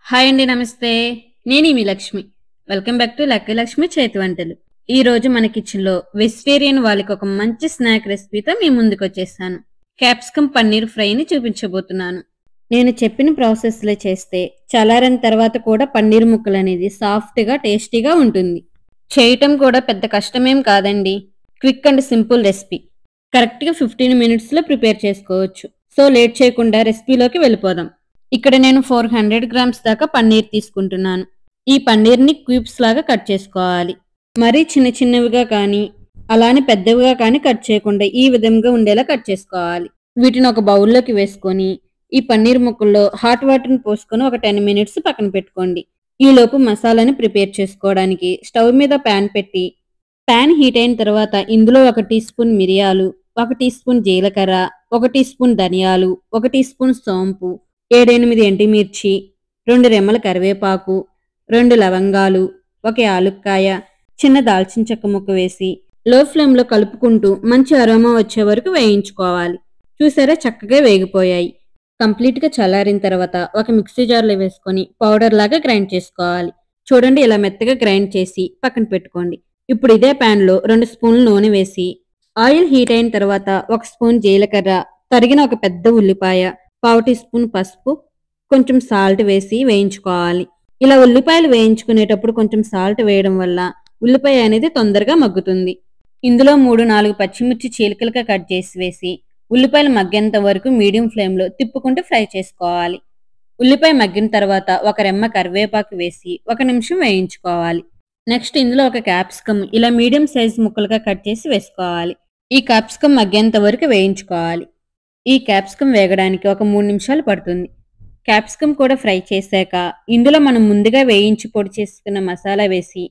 Hi అండి, నమస్తే. నేను మీ Lakshmi. Welcome back to lucky Lakshmi చేతి వంటలు. ఈ రోజు మన కిచెన్లో వెజిటేరియన్ వాళ్ళకి ఒక మంచి స్నాక్ రెసిపీతో మీ ముందుకు వచ్చేసాను. క్యాప్సికమ్ పన్నీర్ ఫ్రైని చూపించబోతున్నాను. నేను చెప్పిన ప్రాసెస్లో చేస్తే చల్లారిన తర్వాత కూడా పన్నీర్ ముక్కలు అనేది సాఫ్ట్గా టేస్టీగా ఉంటుంది. చేయటం కూడా పెద్ద కష్టమేం కాదండి. Quick and simple recipe. కరెక్ట్గా 15 మినిట్స్లో ప్రిపేర్ చేసుకోవచ్చు. సో లేట్ చేయకుండా రెసిపీలోకి వెళ్ళిపోదాం. ఇక్కడ నేను 400 గ్రామ్స్ దాకా పన్నీర్ తీసుకుంటున్నాను. ఈ పన్నీర్ని క్యూబ్స్ లాగా కట్ చేసుకోవాలి. మరీ చిన్న చిన్నవిగా కానీ అలానే పెద్దవిగా కానీ కట్ చేయకుండా ఈ విధంగా ఉండేలా కట్ చేసుకోవాలి. వీటిని ఒక బౌల్లోకి వేసుకొని ఈ పన్నీర్ ముక్కల్లో హాట్ వాటర్ని పోసుకొని ఒక 10 మినిట్స్ పక్కన పెట్టుకోండి. ఈలోపు మసాలాని ప్రిపేర్ చేసుకోవడానికి స్టవ్ మీద ప్యాన్ పెట్టి ప్యాన్ హీట్ అయిన తర్వాత ఇందులో 1 టీ స్పూన్ మిరియాలు, 1 టీ స్పూన్ జీలకర్ర, 1 టీ స్పూన్ ధనియాలు, 1 టీ స్పూన్ సోంపు, 7-8 ఎండుమిర్చి, 2 రెమ్మల కరివేపాకు, 2 లవంగాలు, 1 యాలుక్కాయ, చిన్న దాల్చిన చెక్క ముక్క వేసి లో ఫ్లేమ్లో కలుపుకుంటూ మంచి అరోమా వచ్చే వరకు వేయించుకోవాలి. చూసారా, చక్కగా వేగిపోయాయి. కంప్లీట్గా చల్లారిన తర్వాత ఒక మిక్సీ జార్లో వేసుకొని పౌడర్ లాగా గ్రైండ్ చేసుకోవాలి. చూడండి, ఇలా మెత్తగా గ్రైండ్ చేసి పక్కన పెట్టుకోండి. ఇప్పుడు ఇదే ప్యాన్లో 2 స్పూన్లు నూనె వేసి ఆయిల్ హీట్ అయిన తర్వాత 1 స్పూన్ జీలకర్ర, తరిగిన ఒక పెద్ద ఉల్లిపాయ, 1/2 టీ స్పూన్ పసుపు, కొంచెం సాల్ట్ వేసి వేయించుకోవాలి. ఇలా ఉల్లిపాయలు వేయించుకునేటప్పుడు కొంచెం సాల్ట్ వేయడం వల్ల ఉల్లిపాయ అనేది తొందరగా మగ్గుతుంది. ఇందులో 3-4 పచ్చిమిర్చి చీలికలుగా కట్ చేసి వేసి ఉల్లిపాయలు మగ్గేంత వరకు మీడియం ఫ్లేమ్లో తిప్పుకుంటూ ఫ్రై చేసుకోవాలి. ఉల్లిపాయ మగ్గిన తర్వాత 1 రెమ్మ కరివేపాకు వేసి 1 నిమిషం వేయించుకోవాలి. నెక్స్ట్ ఇందులో 1 క్యాప్సికమ్ ఇలా మీడియం సైజ్ ముక్కలుగా కట్ చేసి వేసుకోవాలి. ఈ క్యాప్సికమ్ మగ్గేంత వరకు వేయించుకోవాలి. ఈ క్యాప్సికమ్ వేగడానికి ఒక 3 నిమిషాలు పడుతుంది. క్యాప్సికమ్ కూడా ఫ్రై చేశాక ఇందులో మనం ముందుగా వేయించి పొడి చేసుకున్న మసాలా వేసి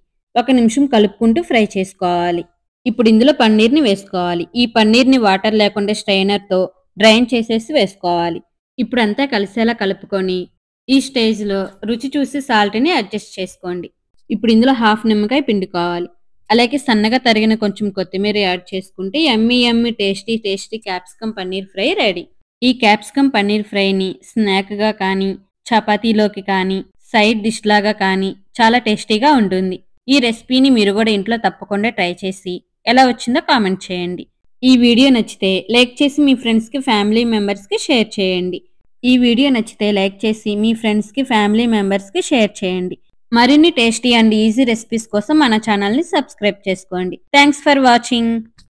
1 నిమిషం కలుపుకుంటూ ఫ్రై చేసుకోవాలి. ఇప్పుడు ఇందులో పన్నీర్ని వేసుకోవాలి. ఈ పన్నీర్ని వాటర్ లేకుండా స్ట్రైనర్తో డ్రైన్ చేసేసి వేసుకోవాలి. ఇప్పుడు అంతా కలిసేలా కలుపుకొని ఈ స్టేజ్లో రుచి చూసి సాల్ట్ని అడ్జస్ట్ చేసుకోండి. ఇప్పుడు ఇందులో 1/2 నిమ్మకాయ పిండుకోవాలి. అలాగే సన్నగా తరిగిన కొంచెం కొత్తిమీర యాడ్ చేసుకుంటే yummy tasty capsicum paneer fry ready. ఈ క్యాప్సికమ్ పన్నీర్ ఫ్రైని స్నాక్గా కానీ చపాతీలోకి కానీ సైడ్ డిష్ లాగా కానీ చాలా టేస్టీగా ఉంటుంది. ఈ రెసిపీని మీరు కూడా ఇంట్లో తప్పకుండా ట్రై చేసి ఎలా వచ్చిందో కామెంట్ చేయండి. ఈ వీడియో నచ్చితే లైక్ చేసి మీ ఫ్రెండ్స్కి ఫ్యామిలీ మెంబర్స్కి షేర్ చేయండి. మరిన్ని టేస్టీ అండ్ ఈజీ రెసిపీస్ కోసం మన ఛానల్ని సబ్స్క్రైబ్ చేసుకోండి. Thanks for watching.